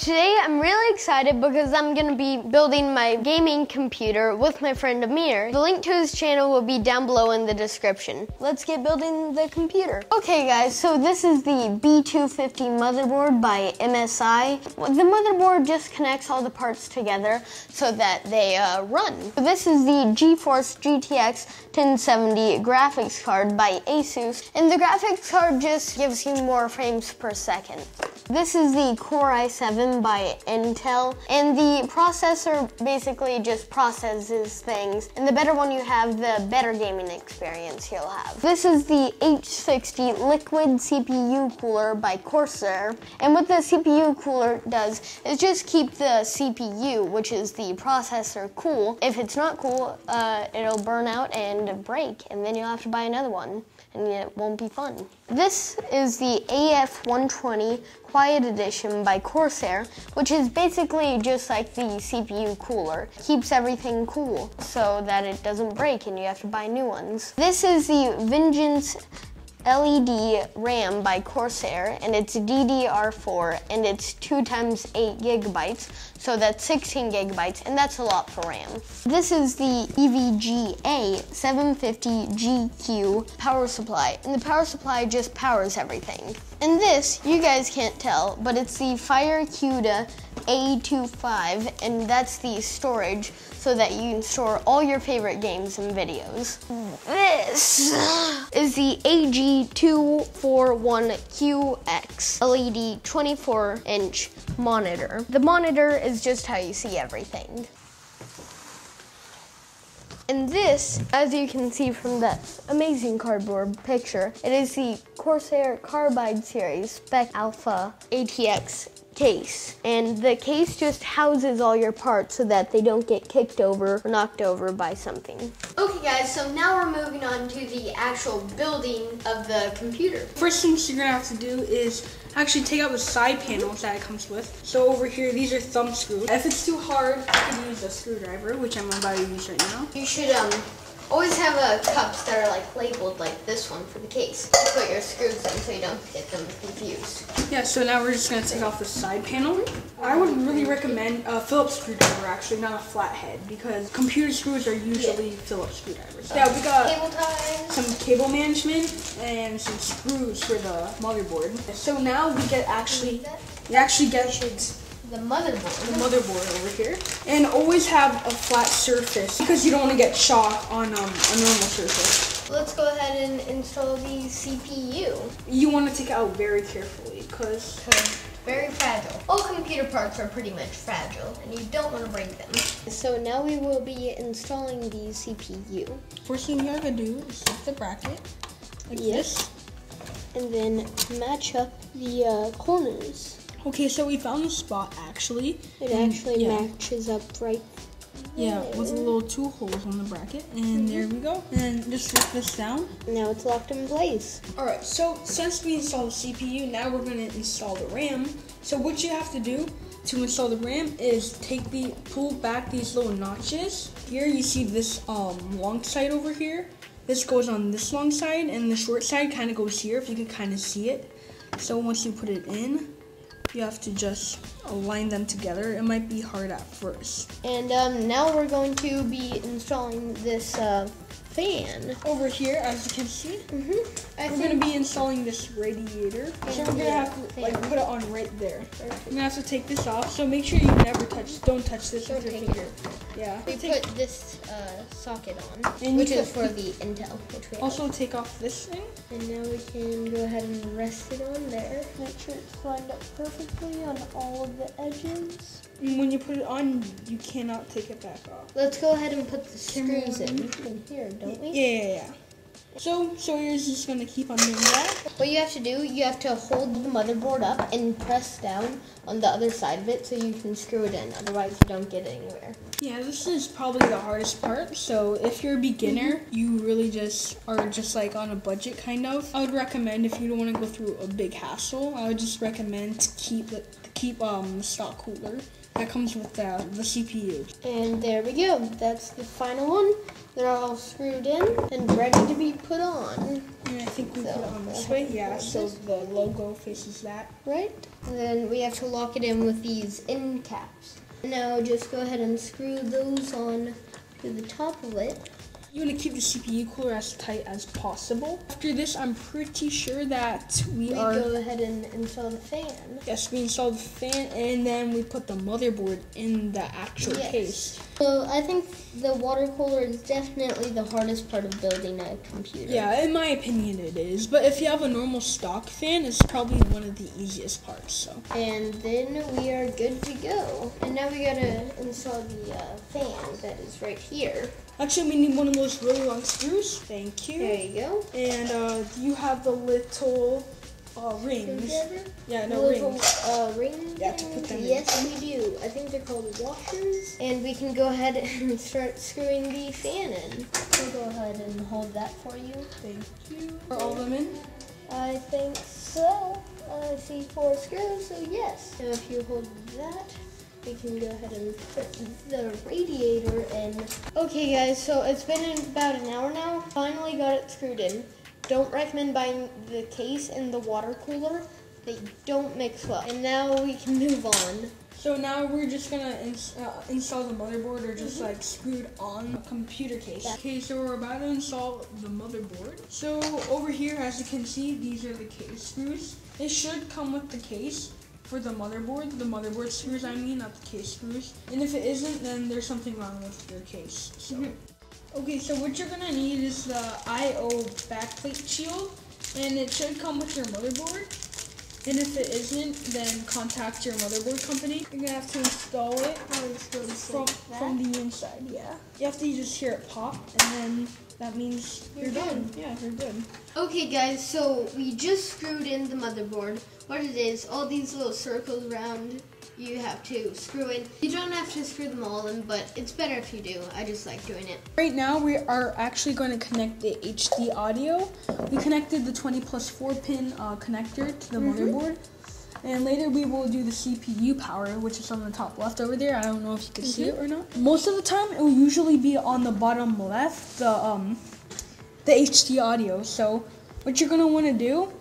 Today I'm really excited because I'm going to be building my gaming computer with my friend Amir. The link to his channel will be down below in the description. Let's get building the computer. Okay guys, so this is the B250 motherboard by MSI. The motherboard just connects all the parts together so that they run. This is the GeForce GTX 1070 graphics card by Asus, and the graphics card just gives you more frames per second. This is the Core i7 by Intel, and the processor basically just processes things, and the better one you have, the better gaming experience you'll have. This is the H60 liquid CPU cooler by Corsair, and what the CPU cooler does is just keep the CPU, which is the processor, cool. If it's not cool, it'll burn out and break, and then you'll have to buy another one, and it won't be fun. This is the AF120 Quiet Edition by Corsair, which is basically just like the CPU cooler. Keeps everything cool so that it doesn't break and you have to buy new ones. This is the Vengeance LED RAM by Corsair, and it's DDR4, and it's 2 times 8 gigabytes, so that's 16 gigabytes, and that's a lot for RAM. This is the EVGA 750GQ power supply, and the power supply just powers everything. And this, you guys can't tell, but it's the FireCuda A25, and that's the storage so that you can store all your favorite games and videos. This is the AG241QX LED 24-inch monitor. The monitor is just how you see everything. And this, as you can see from that amazing cardboard picture, it is the Corsair Carbide Series Spec Alpha ATX case, and the case just houses all your parts so that they don't get kicked over or knocked over by something. Okay guys, so now we're moving on to the actual building of the computer. First things you're gonna have to do is actually take out the side panels that it comes with. So over here, these are thumb screws. If it's too hard, you can use a screwdriver, which I'm about to use right now. You should always have cups that are like labeled like this one for the case. You put your screws in so you don't get them confused. Yeah, so now we're just gonna take off the side panel. I would really recommend a Phillips screwdriver, actually, not a flathead, because computer screws are usually Phillips screwdrivers. Yeah, we got cable ties, some cable management, and some screws for the motherboard. So now we get the motherboard over here, and always have a flat surface because you don't want to get shock on a normal surface. Let's go ahead and install the CPU. You want to take it out very carefully because very fragile. All computer parts are pretty much fragile, and you don't want to break them. So now we will be installing the CPU. First thing you have to do is set the bracket like this, and then match up the corners. Okay, so we found the spot actually. It actually matches up right there. Yeah, with little 2 holes on the bracket. And there we go. And just lift this down. Now it's locked in place. Alright, so since we installed the CPU, now we're going to install the RAM. So what you have to do to install the RAM is pull back these little notches. Here you see this long side over here. This goes on this long side, and the short side kind of goes here, if you can kind of see it. So once you put it in, you have to just align them together. It might be hard at first. And now we're going to be installing this fan. Over here, as you can see, we're going to be installing this radiator. So we're going to have to put it on right there. We're going to have to take this off. So make sure you never don't touch this with your finger. Yeah. We put this socket on, which is for the Intel. Which we also take off this thing. And now we can go ahead and rest it on there. Make sure it's lined up perfectly on all of the edges. And when you put it on, you cannot take it back off. Let's go ahead and put the screws in here, don't we? Yeah. So Sawyer's just going to keep on doing that. What you have to do, you have to hold the motherboard up and press down on the other side of it so you can screw it in. Otherwise, you don't get anywhere. Yeah, this is probably the hardest part. So if you're a beginner, you really just are just like on a budget kind of. I would recommend, if you don't want to go through a big hassle, I would just recommend to keep the stock cooler that comes with the CPU. And there we go. That's the final one. They're all screwed in and ready to be put on. And I think we put it on this way. Yeah, so the logo faces that. Right? And then we have to lock it in with these end caps. Now just go ahead and screw those on to the top of it. You want to keep the CPU cooler as tight as possible. After this, I'm pretty sure that we go ahead and install the fan. Yes, we installed the fan, and then we put the motherboard in the actual case. So I think the water cooler is definitely the hardest part of building a computer. Yeah, in my opinion it is. But if you have a normal stock fan, it's probably one of the easiest parts. So. And then we are good to go. And now we gotta install the fan that is right here. Actually, we need one of those really long screws. Thank you. There you go. And you have the little rings. Yeah, no, rings. Rings? Yeah, to put them in. Yes, we do. I think they're called washers. And we can go ahead and start screwing the fan in. I'll go ahead and hold that for you. Thank you. Are all of them in? I think so. I see 4 screws, so yes. Now if you hold that, we can go ahead and put the radiator in. Okay guys, so it's been about an hour now. Finally got it screwed in. Don't recommend buying the case and the water cooler. They don't mix well. And now we can move on. So now we're just gonna install the motherboard, or just like screwed on the computer case. Okay, so we're about to install the motherboard. So over here, as you can see, these are the case screws. It should come with the case for the motherboard screws, I mean, not the case screws. And if it isn't, then there's something wrong with your case. So. Okay, so what you're gonna need is the I/O backplate shield, and it should come with your motherboard. And if it isn't, then contact your motherboard company. You're gonna have to install it from the inside, yeah. You have to just hear it pop, and then that means you're done. Yeah, you're good. Okay guys, so we just screwed in the motherboard. What it is, all these little circles around, you have to screw in. You don't have to screw them all in, but it's better if you do. I just like doing it. Right now we are actually going to connect the HD audio. We connected the 20+4 pin connector to the motherboard. And later we will do the CPU power, which is on the top left over there. I don't know if you can see it or not. Most of the time it will usually be on the bottom left, the HD audio. So what you're gonna wanna do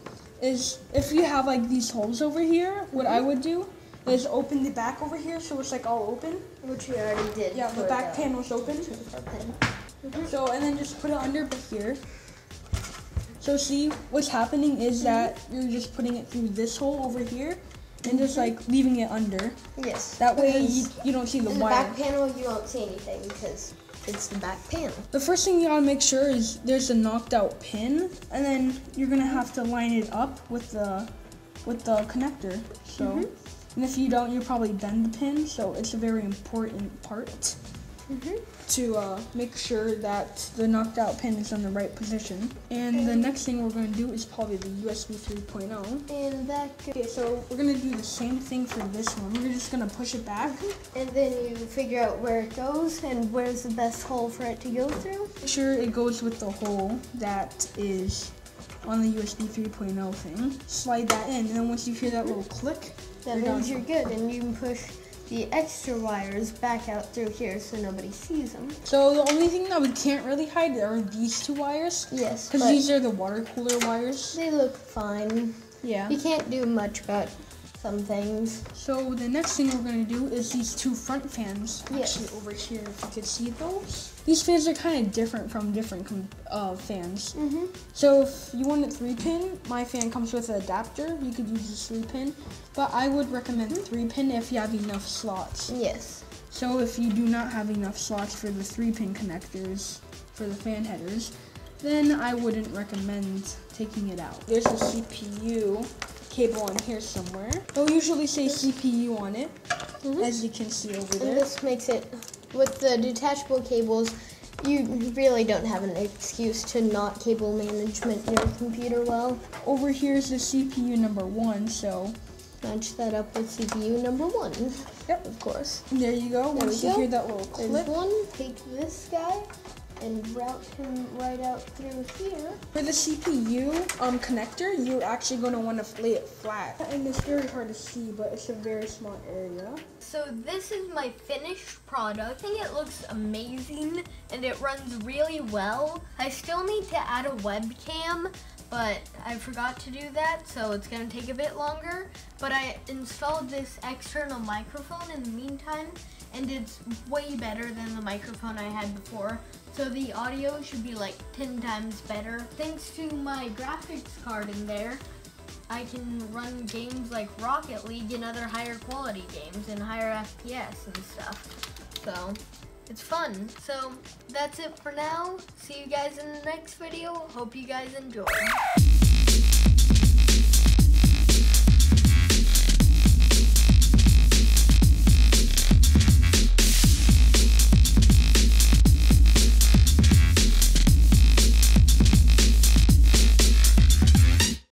is, if you have like these holes over here, what I would do is open the back over here so it's like all open. Which we already did. Yeah, the back panel's open. So, and then just put it under here. So see, what's happening is that you're just putting it through this hole over here and just like leaving it under. Yes. That way you don't see the wire. In the back panel, you won't see anything because it's the back panel. The first thing you gotta make sure is there's a knocked out pin, and then you're gonna have to line it up with the connector. So, and if you don't, you'll probably bend the pin. So it's a very important part to make sure that the knocked out pin is in the right position. And the next thing we're gonna do is probably the USB 3.0. And that. Okay, so we're gonna do the same thing for this one. We're just gonna push it back. And then you figure out where it goes and where's the best hole for it to go through. Make sure it goes with the hole that is on the USB 3.0 thing. Slide that in, and then once you hear that little click, that means you're good, and you can push the extra wires back out through here so nobody sees them. So the only thing that we can't really hide are these 2 wires. Yes, because these are the water cooler wires. They look fine. Yeah. You can't do much about some things. So the next thing we're going to do is these 2 front fans. Yes. Actually, over here, if you could see those. These fans are kind of different from different fans. So if you want it 3-pin, my fan comes with an adapter. You could use this 3-pin, but I would recommend 3-pin if you have enough slots. Yes. So if you do not have enough slots for the 3-pin connectors for the fan headers, then I wouldn't recommend taking it out. There's a CPU cable on here somewhere. They'll usually say CPU on it, as you can see over there. And this makes it, with the detachable cables, you really don't have an excuse to not cable management your computer well. Over here is the CPU number 1, so match that up with CPU number 1. Yep, of course. There you go. Once you hear that little click. There's one. Take this guy and route him right out through here. For the CPU connector, you're actually going to want to lay it flat. And it's very hard to see, but it's a very small area. So this is my finished product. I think it looks amazing and it runs really well. I still need to add a webcam, but I forgot to do that, so it's gonna take a bit longer. But I installed this external microphone in the meantime, and it's way better than the microphone I had before. So the audio should be like 10 times better. Thanks to my graphics card in there, I can run games like Rocket League and other higher quality games and higher FPS and stuff. So it's fun. So that's it for now. See you guys in the next video. Hope you guys enjoy.